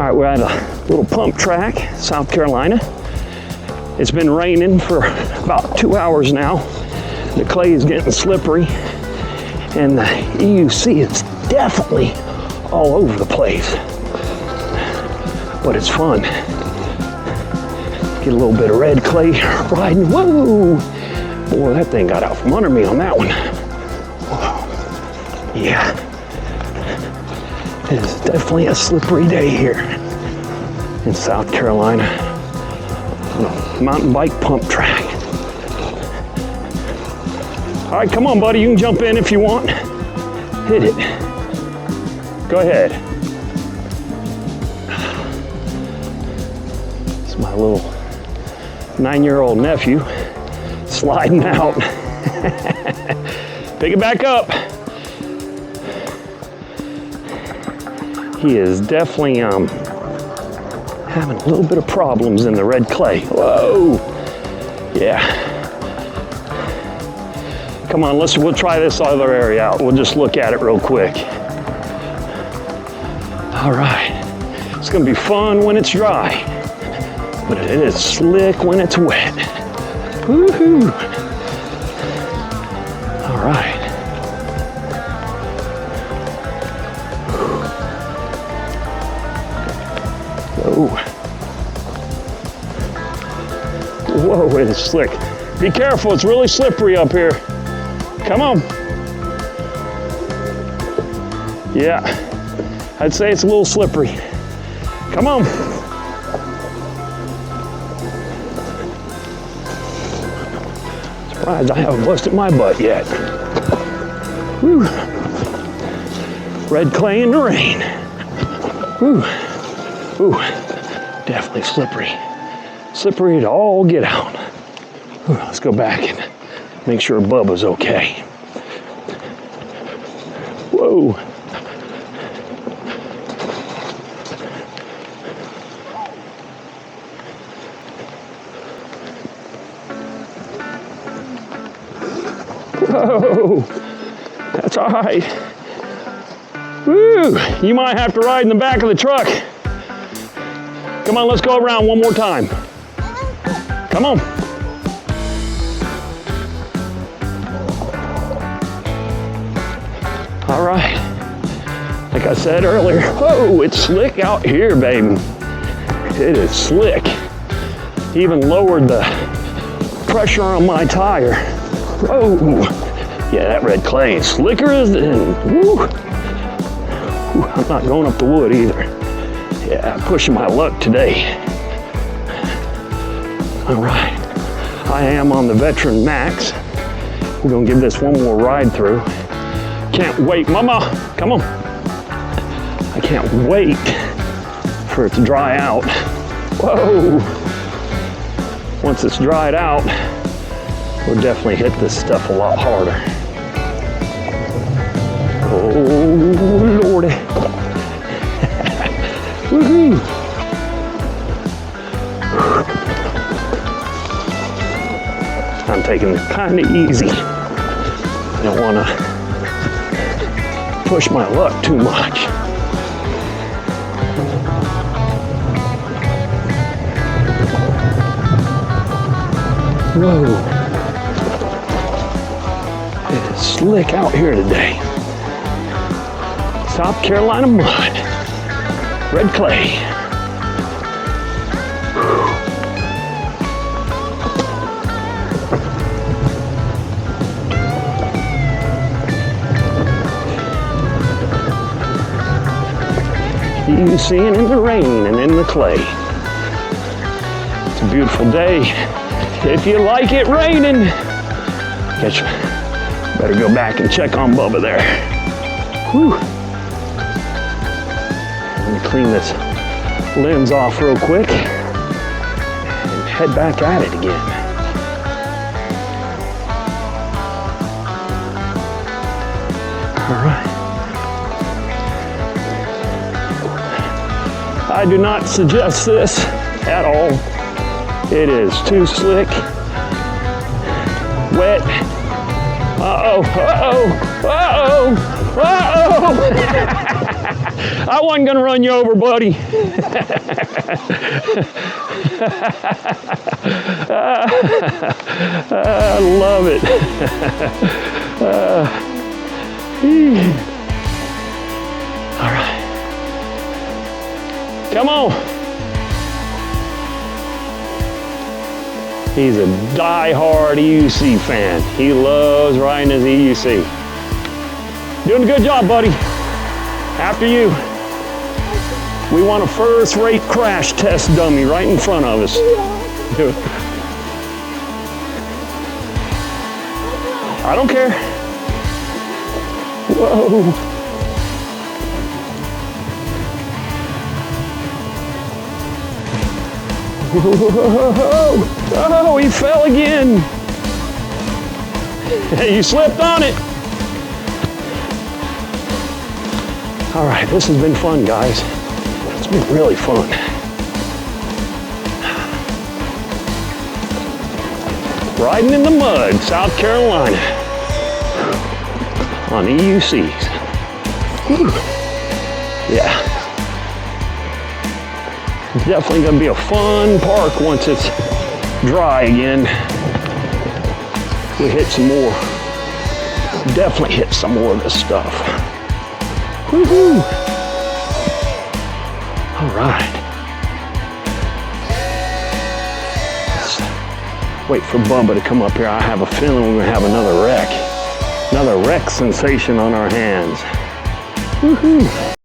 All right, we're at a little pump track, South Carolina. It's been raining for about 2 hours now. The clay is getting slippery, and the EUC is definitely all over the place. But it's fun. Get a little bit of red clay riding. Whoa! Boy, that thing got out from under me on that one. Whoa. Yeah. It is definitely a slippery day here in South Carolina on a mountain bike pump track. All right, come on, buddy. You can jump in if you want. Hit it. Go ahead. It's my little 9-year-old nephew sliding out. Pick it back up. He is definitely having a little bit of problems in the red clay. Whoa, yeah. Come on, we'll try this other area out. We'll just look at it real quick. All right, it's gonna be fun when it's dry, but it is slick when it's wet. Woohoo! All right. Oh. Whoa, it is slick. Be careful, it's really slippery up here. Come on. Yeah, I'd say it's a little slippery. Come on. Surprised I haven't busted my butt yet. Woo. Red clay in the rain. Woo. Ooh, definitely slippery. Slippery to all get out. Ooh, let's go back and make sure Bubba's okay. Whoa. Whoa, that's all right. Woo, you might have to ride in the back of the truck. Come on, let's go around one more time. Come on. All right. Like I said earlier, oh, it's slick out here, baby. It is slick. Even lowered the pressure on my tire. Whoa. Yeah, that red clay is slicker than, woo. Woo, I'm not going up the wood either. Yeah, I'm pushing my luck today. All right, I am on the Veteran Max. We're gonna give this one more ride through. Can't wait, Mama, come on. I can't wait for it to dry out. Whoa. Once it's dried out, we'll definitely hit this stuff a lot harder. Oh, Lordy. Woohoo! I'm taking it kind of easy. I don't want to push my luck too much. Whoa. It is slick out here today. South Carolina mud. Red clay. You seeing in the rain and in the clay. It's a beautiful day. If you like it raining, guess you better go back and check on Bubba there. Whew. Let me clean this lens off real quick and head back at it again. All right. I do not suggest this at all. It is too slick, wet. Uh-oh, uh-oh, uh-oh. Whoa! I wasn't gonna run you over, buddy. I love it. All right. Come on. He's a die-hard EUC fan. He loves riding his EUC. Doing a good job, buddy. After you. We want a first-rate crash test dummy right in front of us. I don't care. Whoa. Whoa. Oh, he fell again. You slipped on it. All right, this has been fun, guys. It's been really fun. Riding in the mud, South Carolina, on EUCs. Whew. Yeah. It's definitely gonna be a fun park once it's dry again. We hit some more. Definitely hit some more of this stuff. Woohoo! All right. Let's wait for Bubba to come up here. I have a feeling we're gonna have another wreck. Another wreck sensation on our hands. Woohoo!